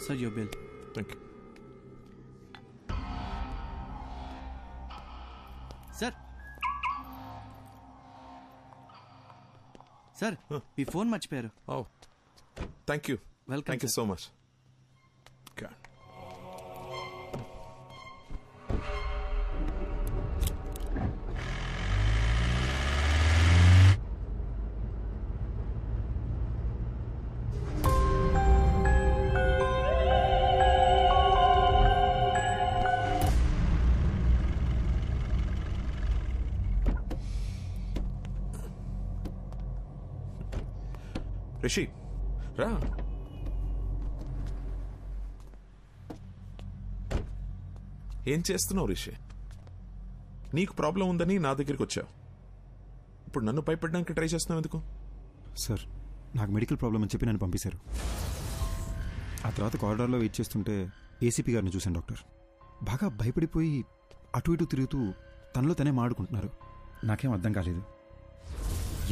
Sir, your bill. Thank you. Sir. Sir, me phone మర్చిపోయారు. Oh, thank you. Welcome. Thank you so much. God. Rishi రా. ఏం చేస్తున్నావు రిషి? నీకు problem ఉందని నా దగ్గరికి వచ్చావు. ఇప్పుడు నన్ను భయపడడానికి ట్రై చేస్తున్నావు ఎందుకు? సార్, నాకు మెడికల్ ప్రాబ్లం అని చెప్పి నన్ను పంపించారు. ఆ తర్వాత కారిడార్లో వెయిట్ చేస్తుంటే ఏసీపీ గారిని చూశాను డాక్టర్. బాగా భయపడిపోయి అటు ఇటు తిరుగుతూ తనలో తనే మాడుకుంటున్నారు. నాకేం అర్థం కాలేదు.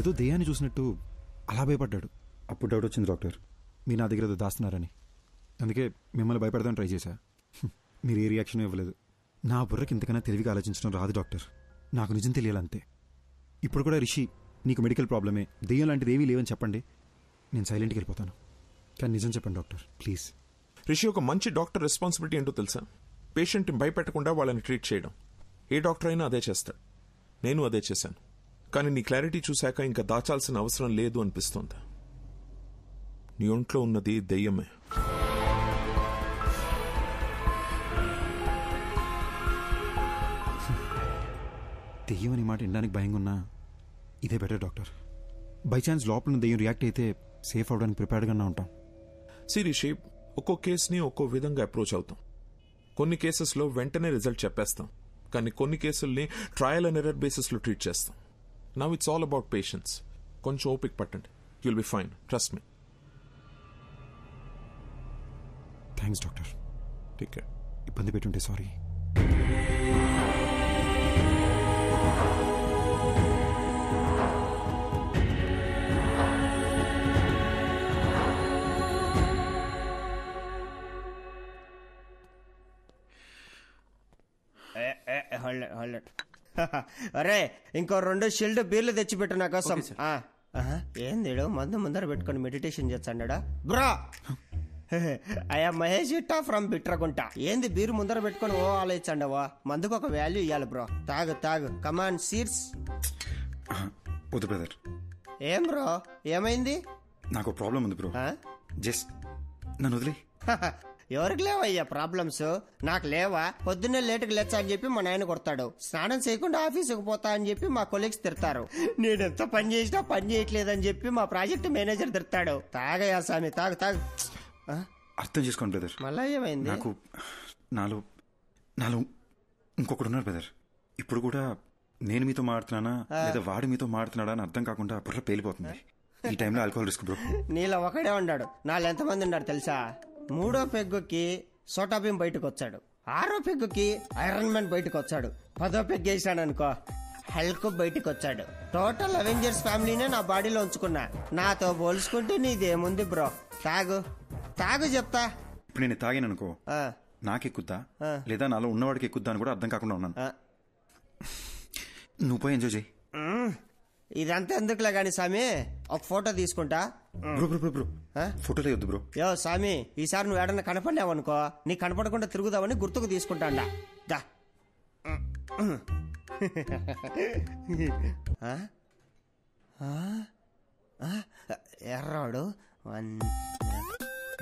ఏదో దెయ్యాన్ని చూసినట్టు అలా భయపడ్డాడు. అప్పుడు డౌట్ వచ్చింది డాక్టర్, మీరు నా దగ్గర ఏదో దాస్తున్నారని. అందుకే మిమ్మల్ని భయపడదామని ట్రై చేశా. మీరు ఏ రియాక్షన్ ఇవ్వలేదు. నా బుర్రకి ఇంతకన్నా తెలివిగా ఆలోచించడం రాదు డాక్టర్. నాకు నిజం తెలియాలంతే. ఇప్పుడు కూడా రిషి, నీకు మెడికల్ ప్రాబ్లమే, దెయ్యం లాంటిది ఏమీ లేవని చెప్పండి, నేను సైలెంట్కి వెళ్ళిపోతాను. కానీ నిజం చెప్పండి డాక్టర్, ప్లీజ్. రిషి, ఒక మంచి డాక్టర్ రెస్పాన్సిబిలిటీ ఏంటో తెలుసా? పేషెంట్ని భయపెట్టకుండా వాళ్ళని ట్రీట్ చేయడం. ఏ డాక్టర్ అయినా అదే చేస్తాడు. నేను అదే చేశాను. కానీ నీ క్లారిటీ చూశాక ఇంకా దాచాల్సిన అవసరం లేదు అనిపిస్తోంది. నీ ఒంట్లో ఉన్నది దెయ్యమే. దెయ్యం అనే మాట వినడానికి భయంగా ఉన్నా ఇదే బెటర్ డాక్టర్. బై ఛాన్స్ లోపల దెయ్యం రియాక్ట్ అయితే సేఫ్ అవడానికి ప్రిపేర్డ్గానే ఉంటాం. రిషి, ఒక్కో కేసుని ఒక్కో విధంగా అప్రోచ్ అవుతాం. కొన్ని కేసెస్లో వెంటనే రిజల్ట్ చెప్పేస్తాం, కానీ కొన్ని కేసుల్ని ట్రయల్ అండ్ ఎర్రర్ బేసిస్లో ట్రీట్ చేస్తాం. Now it's all about patience. కొంచెం ఓపిక పట్టండి. You'll be fine, trust me. Thanks doctor. Take care. ఇబ్బంది పెట్టుంటే సారీ. అరే, ఇంకో 2 షిల్డ్ బీర్లు తెచ్చిపెట్టు నా కోసం. ఏంది మందు ముందర పెట్టుకుని మెడిటేషన్ చేస్తాడా బ్రో? అయ్యా మహేష్ ఇట్టా ఫ్రమ్ బిట్రగుంట. ఏంది బీరు ముందర పెట్టుకుని ఓ ఆలోచించండవా? మందుకు ఒక వాల్యూ ఇవ్వాలి బ్రో. తాగు తాగు, కమాన్ సీర్స్. వద్దు బ్రదర్. ఏం బ్రో, ఏమైంది? నాకు ప్రాబ్లం ఉంది బ్రో. జస్ట్ నన్ను వదిలే. ఎవరికి లేవయ్యా ప్రాబ్లమ్స్? నాకు లేవా? పొద్దున్నే లేటుకు లేచా అని చెప్పి మా నాయన కొడతాడు. స్నానం చేయకుండా ఆఫీసుకు పోతా అని చెప్పి మా కొలీగ్స్ తిడతారు. నేనెంత పని చేసినా పని చేయట్లేదని చెప్పి మా ప్రాజెక్ట్ మేనేజర్ తిడతాడు. తాగయా స్వామి, తాగు తాగు. అర్థం చేసుకోండి బ్రదర్. మళ్ళా ఏమైంది? నాకు నాలో ఇంకొకడు ఉన్నారు బ్రదర్. ఇప్పుడు కూడా నేను మీతో మాడుతున్నానా లేదా వాడు మీతో మాడుతున్నాడా అని అర్థం కాకుండా బుర్ర పేలిపోతుంది. ఈ టైంలో ఆల్కహాల్ రిస్క్ బ్రో. నీలో ఒకడే ఉన్నాడు. నాలో ఎంతమంది ఉన్నారు తెలుసా? 3వ పెగ్గుకి సోటాబీన్ బయటకు వచ్చాడు. 6వ పెగ్గుకి ఐరన్ మ్యాన్ బయటకు వచ్చాడు. 10వ పెగ్ వేసాడు అనుకో, హల్క్ బయటకు వచ్చాడు. టోటల్ అవెంజర్స్ ఫ్యామిలీనే నా బాడీలో ఉంచుకున్నా. నాతో పోల్చుకుంటే నీదేముంది బ్రో? తాగు తాగు చెప్తా. ఇప్పుడు నేను తాగాను అనుకో, నాకెక్కుద్దా లేదా నాలో ఉన్నవాడికి ఎక్కుద్దా అని కూడా అర్థం కాకుండా ఉన్నాను. నువ్వు పోయి ఎంజాయ్ చేయి. ఇదంతా ఎందుకులే గాని స్వామి, ఒక ఫోటో తీసుకుంటా. బ్రో బ్రో బ్రో బ్రో ఫోటోలే వద్దు బ్రో. యో స్వామి, ఈసారి నువ్వు ఏడన్నా కనపడినావు అనుకో, నీ కనపడకుండా తిరుగుదామని గుర్తుకు తీసుకుంటాండా. దా. ఎర్రాడు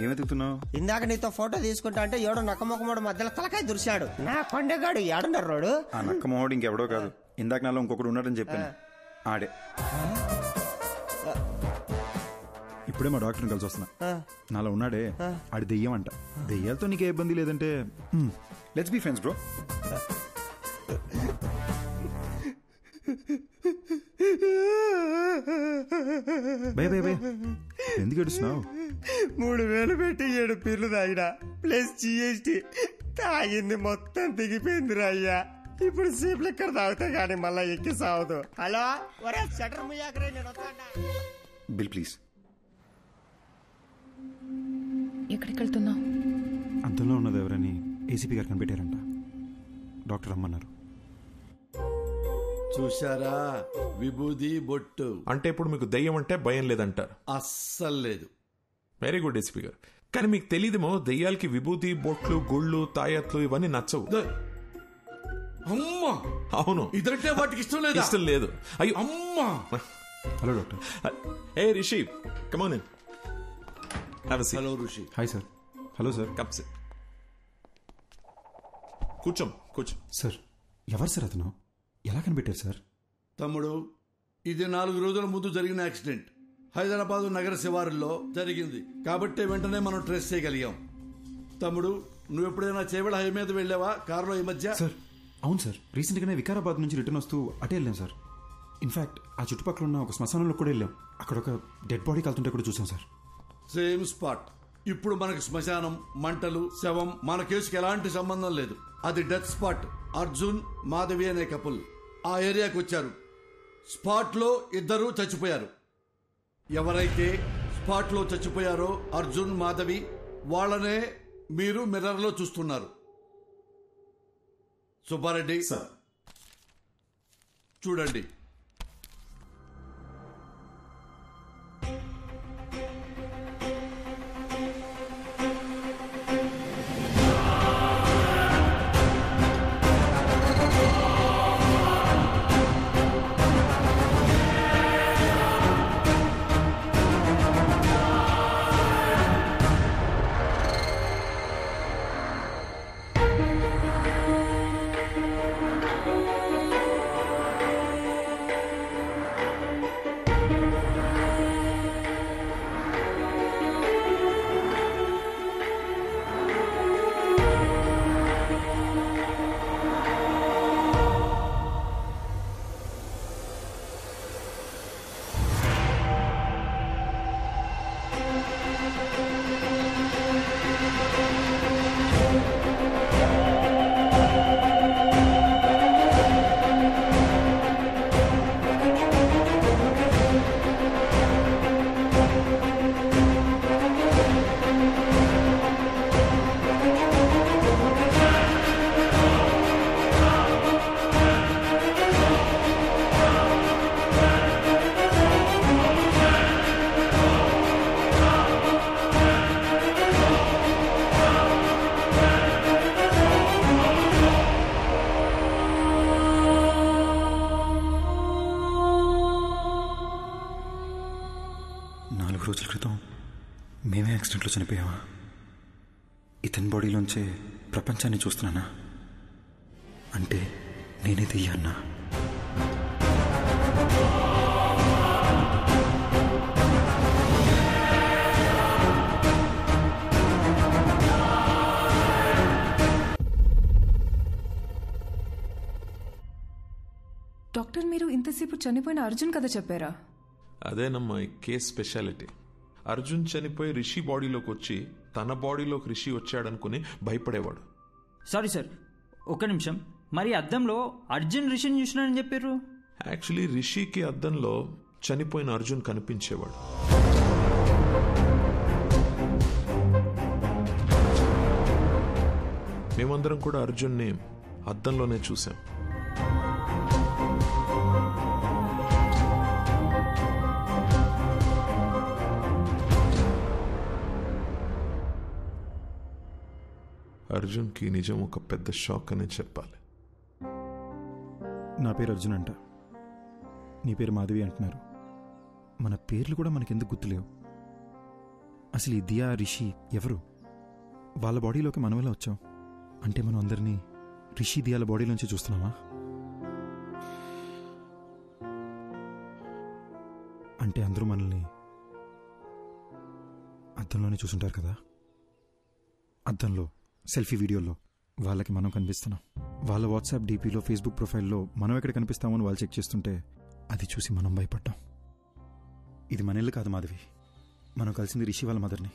ఏమెతుకుతున్నావు? ఇందాక నీతో ఫోటో తీసుకుంటా అంటే ఎవడో నక్కమొక్కమోడు మధ్యలో తలకాయ దురిశాడు. నా కొండగాడు ఏడున్నారు. ఆ నక్కమోహోడు ఇంకెవడో కాదు, ఇందాక నాలో ఇంకొకడు ఉన్నాడని చెప్పాను, ఆడే. ఇప్పుడే మా డాక్టర్ని కలిసి వస్తున్నా. నాలో ఉన్నాడే ఆడి దెయ్యం అంట. దెయ్యాలతో నీకే ఇబ్బంది లేదంటే లెట్స్ బి ఫ్రెండ్స్ బ్రో. భయ భయ భయ ఎందుకు ఏడుస్తున్నావు? 3000 పెట్టి 7 పీర్లు తాగినా ప్లస్ GST తాగింది మొత్తం దిగిపోయిందిరా అయ్యా. ఇప్పుడు సీపులు ఎక్కడ తాగుతా గానీ మళ్ళా ఎక్కి సావదు. హలో, ఒరే షటర్ ముయ్యాకరే, నేను వస్తాడా? Bill please. ఎక్కడికి వెళ్తున్నావు? అద్దంలో ఉన్నది ఎవరని ఏసీపీ గారు కనిపెట్టారంట. డాక్టర్ రమ్మన్నారు. చూశారా, విభూది బొట్టు. అంటే ఇప్పుడు మీకు దయ్యం అంటే భయం లేదంటారు? అస్సలు లేదు. వెరీ గుడ్ ఎస్పీ గారు. కానీ మీకు తెలియదేమో, దెయ్యాలకి విభూతి బొట్లు గుళ్ళు తాయత్లు ఇవన్నీ నచ్చవు. అమ్మా, అవును, ఇదంటే వాటికి ఇష్టం లేదు. ఇష్టం లేదు. అయ్యో అమ్మా. Hello doctor. ఏ Rishi, come on in. Have a seat. Hello Rishi. Hi sir. Hello sir. Come sit. కూర్చో. సార్, ఎవరు సార్ అతను? ఎలా కనిపెట్టారు సార్? తమ్ముడు, ఇది 4 రోజుల ముందు జరిగిన యాక్సిడెంట్. హైదరాబాద్ నగర శివారుల్లో జరిగింది కాబట్టి వెంటనే మనం ట్రేస్ చేయగలిగాం. తమ్ముడు, నువ్వు ఎప్పుడైనా చేవెళ హై మీద వెళ్ళావా కారులో ఈ మధ్య? సార్ అవును సార్, రీసెంట్గానే వికారాబాద్ నుంచి రిటర్న్ వస్తూ అటే వెళ్ళాం సార్. ఇన్ఫాక్ట్ ఆ చుట్టుపక్కల ఉన్న ఒక శ్మశానంలో కూడా వెళ్ళాం. అక్కడ ఒక డెడ్ బాడీ కాలుతుంటే కూడా చూసాం సార్. Same spot. ఇప్పుడు మనకు శ్మశానం, మంటలు, శవం మన కేసుకి ఎలాంటి సంబంధం లేదు. అది డెత్ స్పాట్. అర్జున్, మాధవి అనే కపుల్ ఆ ఏరియాకి వచ్చారు. స్పాట్లో 2 చచ్చిపోయారు. ఎవరైతే స్పాట్లో చచ్చిపోయారో అర్జున్, మాధవి, వాళ్ళనే మీరు మిర్రర్లో చూస్తున్నారు. సుబ్బారెడ్డి చూడండి. రోజుల క్రితం మేమే యాక్సిడెంట్లో చనిపోయామా? ఇతని బాడీలోంచే ప్రపంచాన్ని చూస్తున్నానా? అంటే నేనే దెయ్యాన్నా? డాక్టర్, మీరు ఇంతసేపు చనిపోయిన అర్జున్ కథ చెప్పారా? అదేనమ్మా ఈ కేస్ స్పెషాలిటీ. అర్జున్ చనిపోయి రిషి బాడీలోకి వచ్చి తన బాడీలోకి రిషి వచ్చాడనుకుని భయపడేవాడు. సారీ సార్, ఒక్క నిమిషం. మరి అద్దంలో అర్జున్ రిషిని చూసినానని చెప్పారు. యాక్చువల్లీ రిషికి అద్దంలో చనిపోయిన అర్జున్ కనిపించేవాడు. మేమందరం కూడా అర్జున్ని అద్దంలోనే చూసాం. అర్జున్కి నిజం ఒక పెద్ద షాక్ అనే చెప్పాలి. నా పేరు అర్జున్ అంట, నీ పేరు మాధవి అంటున్నారు. మన పేర్లు కూడా మనకెందుకు గుర్తులేవు? అసలు ఈ దియా, రిషి ఎవరు? వాళ్ళ బాడీలోకి మనం ఎలా వచ్చాం? అంటే మనం అందరినీ రిషి, దియాల బాడీలోంచి చూస్తున్నామా? అంటే అందరూ మనల్ని అద్దంలోనే చూసుంటారు కదా. అద్దంలో సెల్ఫీ వీడియోలో వాళ్ళకి మనం కనిపిస్తున్నాం. వాళ్ళ వాట్సాప్ డీపీలో, ఫేస్బుక్ ప్రొఫైల్లో మనం ఎక్కడ కనిపిస్తామని వాళ్ళు చెక్ చేస్తుంటే అది చూసి మనం భయపడ్డాం. ఇది మన ఇల్లు కాదు మాధవి, మనం కలిసింది రిషి వాళ్ళ మదర్ని.